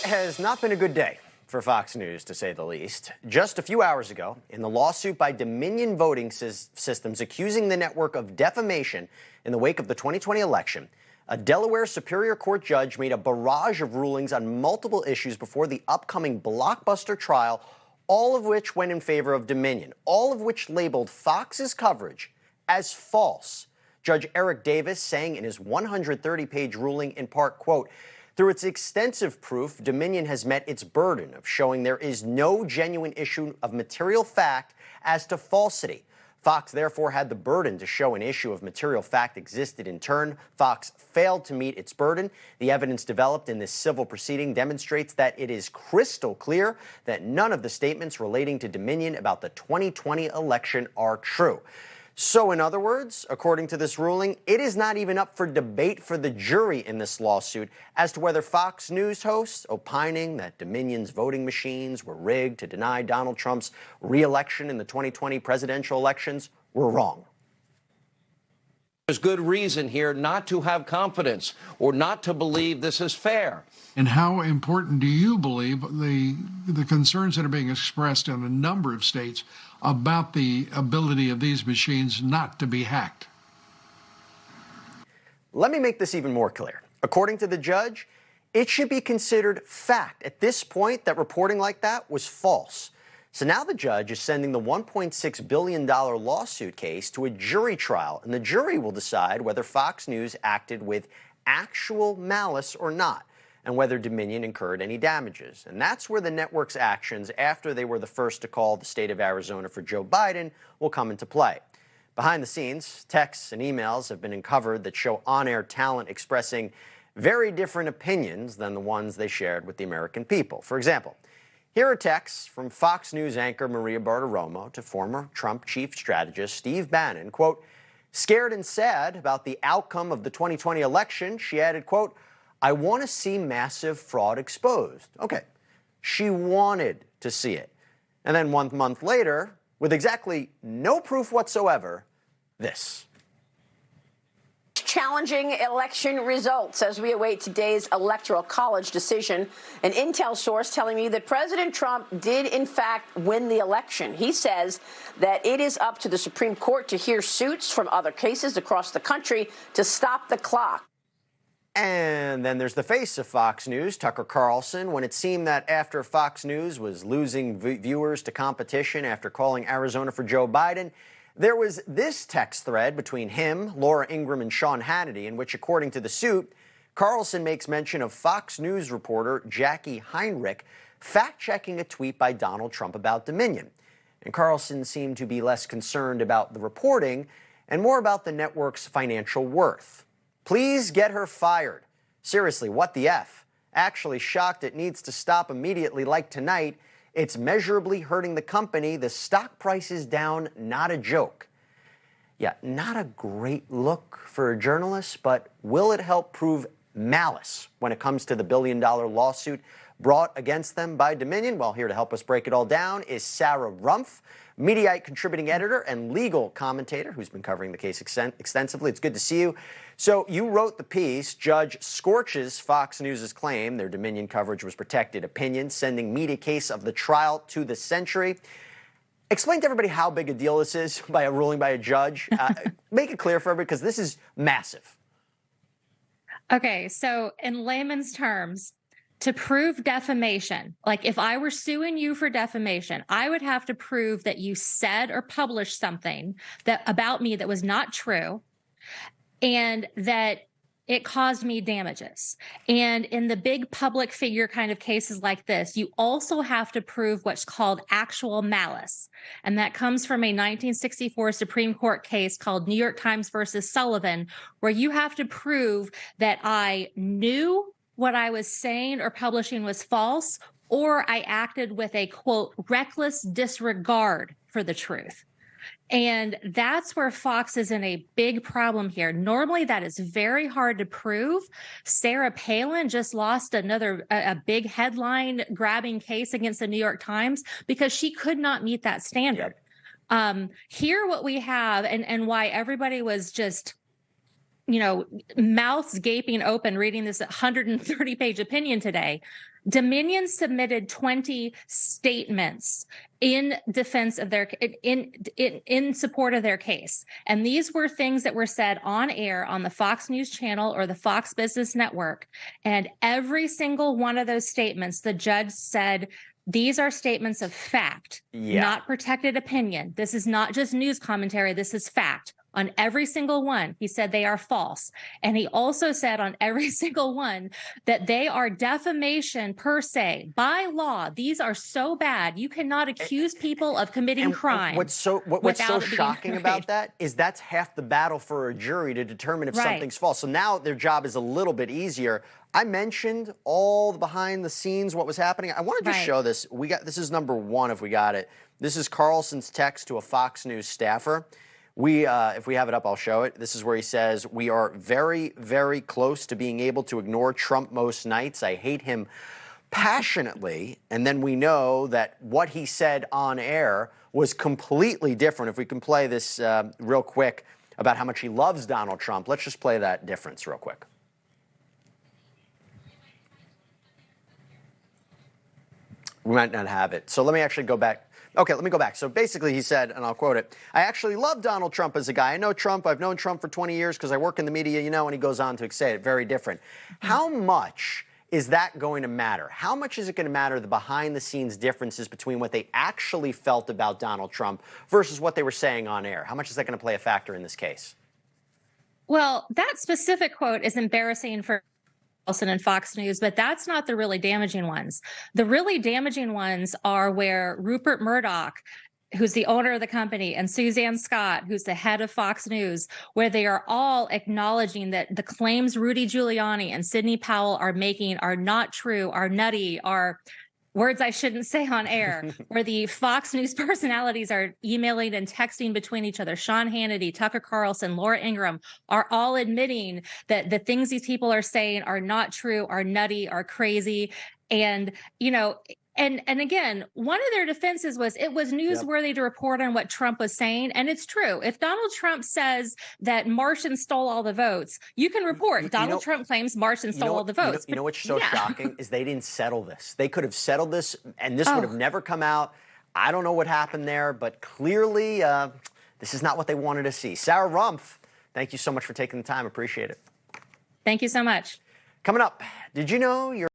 has not been a good day for Fox News, to say the least. Just a few hours ago, in the lawsuit by Dominion Voting Systems accusing the network of defamation in the wake of the 2020 election, a Delaware Superior Court judge made a barrage of rulings on multiple issues before the upcoming blockbuster trial, all of which went in favor of Dominion, all of which labeled Fox's coverage as false. Judge Eric Davis saying in his 130-page ruling in part, quote, "Through its extensive proof, Dominion has met its burden of showing there is no genuine issue of material fact as to falsity. Fox therefore had the burden to show an issue of material fact existed. In turn, Fox failed to meet its burden. The evidence developed in this civil proceeding demonstrates that it is crystal clear that none of the statements relating to Dominion about the 2020 election are true." So in other words, according to this ruling, it is not even up for debate for the jury in this lawsuit as to whether Fox News hosts opining that Dominion's voting machines were rigged to deny Donald Trump's re-election in the 2020 presidential elections were wrong. There's good reason here not to have confidence or not to believe this is fair. And how important do you believe the concerns that are being expressed in a number of states about the ability of these machines not to be hacked? Let me make this even more clear. According to the judge, it should be considered fact at this point that reporting like that was false. So now the judge is sending the $1.6 billion lawsuit case to a jury trial, and the jury will decide whether Fox News acted with actual malice or not, and whether Dominion incurred any damages. And that's where the network's actions after they were the first to call the state of Arizona for Joe Biden will come into play. Behind the scenes, texts and emails have been uncovered that show on-air talent expressing very different opinions than the ones they shared with the American people. For example, here are texts from Fox News anchor Maria Bartiromo to former Trump chief strategist Steve Bannon, quote, "Scared and sad about the outcome of the 2020 election," she added, quote, "I want to see massive fraud exposed." Okay, she wanted to see it. And then 1 month later, with exactly no proof whatsoever, this. Challenging election results as we await today's electoral college decision. An intel source telling me that President Trump did in fact win the election. He says that it is up to the Supreme Court to hear suits from other cases across the country to stop the clock. And then there's the face of Fox News, Tucker Carlson, when it seemed that after Fox News was losing viewers to competition after calling Arizona for Joe Biden, there was this text thread between him, Laura Ingraham, and Sean Hannity, in which, according to the suit, Carlson makes mention of Fox News reporter Jackie Heinrich fact-checking a tweet by Donald Trump about Dominion. And Carlson seemed to be less concerned about the reporting and more about the network's financial worth. Please get her fired. Seriously, what the F? Actually shocked it needs to stop immediately like tonight. It's measurably hurting the company. The stock price is down, not a joke. Yeah, not a great look for a journalist, but will it help prove malice when it comes to the billion-dollar lawsuit brought against them by Dominion? Well, here to help us break it all down is Sarah Rumpf, Mediaite contributing editor and legal commentator who's been covering the case extensively. It's good to see you. So you wrote the piece, Judge Scorches Fox News' claim their Dominion coverage was protected opinion, sending media case of the trial to the century. Explain to everybody how big a deal this is by a ruling by a judge. Make it clear for everybody, because this is massive. Okay, so in layman's terms, to prove defamation, like if I were suing you for defamation, I would have to prove that you said or published something that about me that was not true and that it caused me damages. And in the big public figure kind of cases like this, you also have to prove what's called actual malice. And that comes from a 1964 Supreme Court case called New York Times versus Sullivan, where you have to prove that I knew what I was saying or publishing was false, or I acted with a, quote, reckless disregard for the truth. And that's where Fox is in a big problem here. Normally, that is very hard to prove. Sarah Palin just lost a big headline grabbing case against the New York Times because she could not meet that standard. Here, what we have and why everybody was just mouths gaping open reading this 130-page opinion today. Dominion submitted 20 statements in defense of their in support of their case, and these were things that were said on air on the Fox News channel or the Fox Business Network. And every single one of those statements, the judge said, these are statements of fact, not protected opinion. This is not just news commentary. This is fact. On every single one, he said they are false. And he also said on every single one that they are defamation per se. By law, these are so bad. You cannot accuse people of committing crime. What's so shocking about that is that's half the battle for a jury to determine if something's false. So now their job is a little bit easier. I mentioned all the behind the scenes, what was happening. I want to just show this. This is number one if we got it. This is Carlson's text to a Fox News staffer. If we have it up, I'll show it. This is where he says, "We are very, very close to being able to ignore Trump most nights. I hate him passionately." And then we know that what he said on air was completely different. If we can play this real quick about how much he loves Donald Trump. Let's just play that difference real quick. We might not have it. So let me actually go back. Okay, let me go back. So basically he said, and I'll quote it, "I actually love Donald Trump as a guy. I know Trump. I've known Trump for 20 years because I work in the media, and he goes on to say it. Very different." How much is that going to matter? How much is it going to matter, the behind-the-scenes differences between what they actually felt about Donald Trump versus what they were saying on air? How much is that going to play a factor in this case? Well, that specific quote is embarrassing for and Fox News, but that's not the really damaging ones. The really damaging ones are where Rupert Murdoch, who's the owner of the company, and Suzanne Scott, who's the head of Fox News, where they are all acknowledging that the claims Rudy Giuliani and Sidney Powell are making are not true, are nutty, are words I shouldn't say on air, where the Fox News personalities are emailing and texting between each other. Sean Hannity, Tucker Carlson, Laura Ingraham are all admitting that the things these people are saying are not true, are nutty, are crazy. And, and again, one of their defenses was it was newsworthy to report on what Trump was saying. And it's true. If Donald Trump says that Martians stole all the votes, you can report Donald Trump claims Martians stole all the votes. You know what's so shocking is they didn't settle this. They could have settled this and this would have never come out. I don't know what happened there, but clearly this is not what they wanted to see. Sarah Rumpf, thank you so much for taking the time. Appreciate it. Thank you so much. Coming up, did you know you're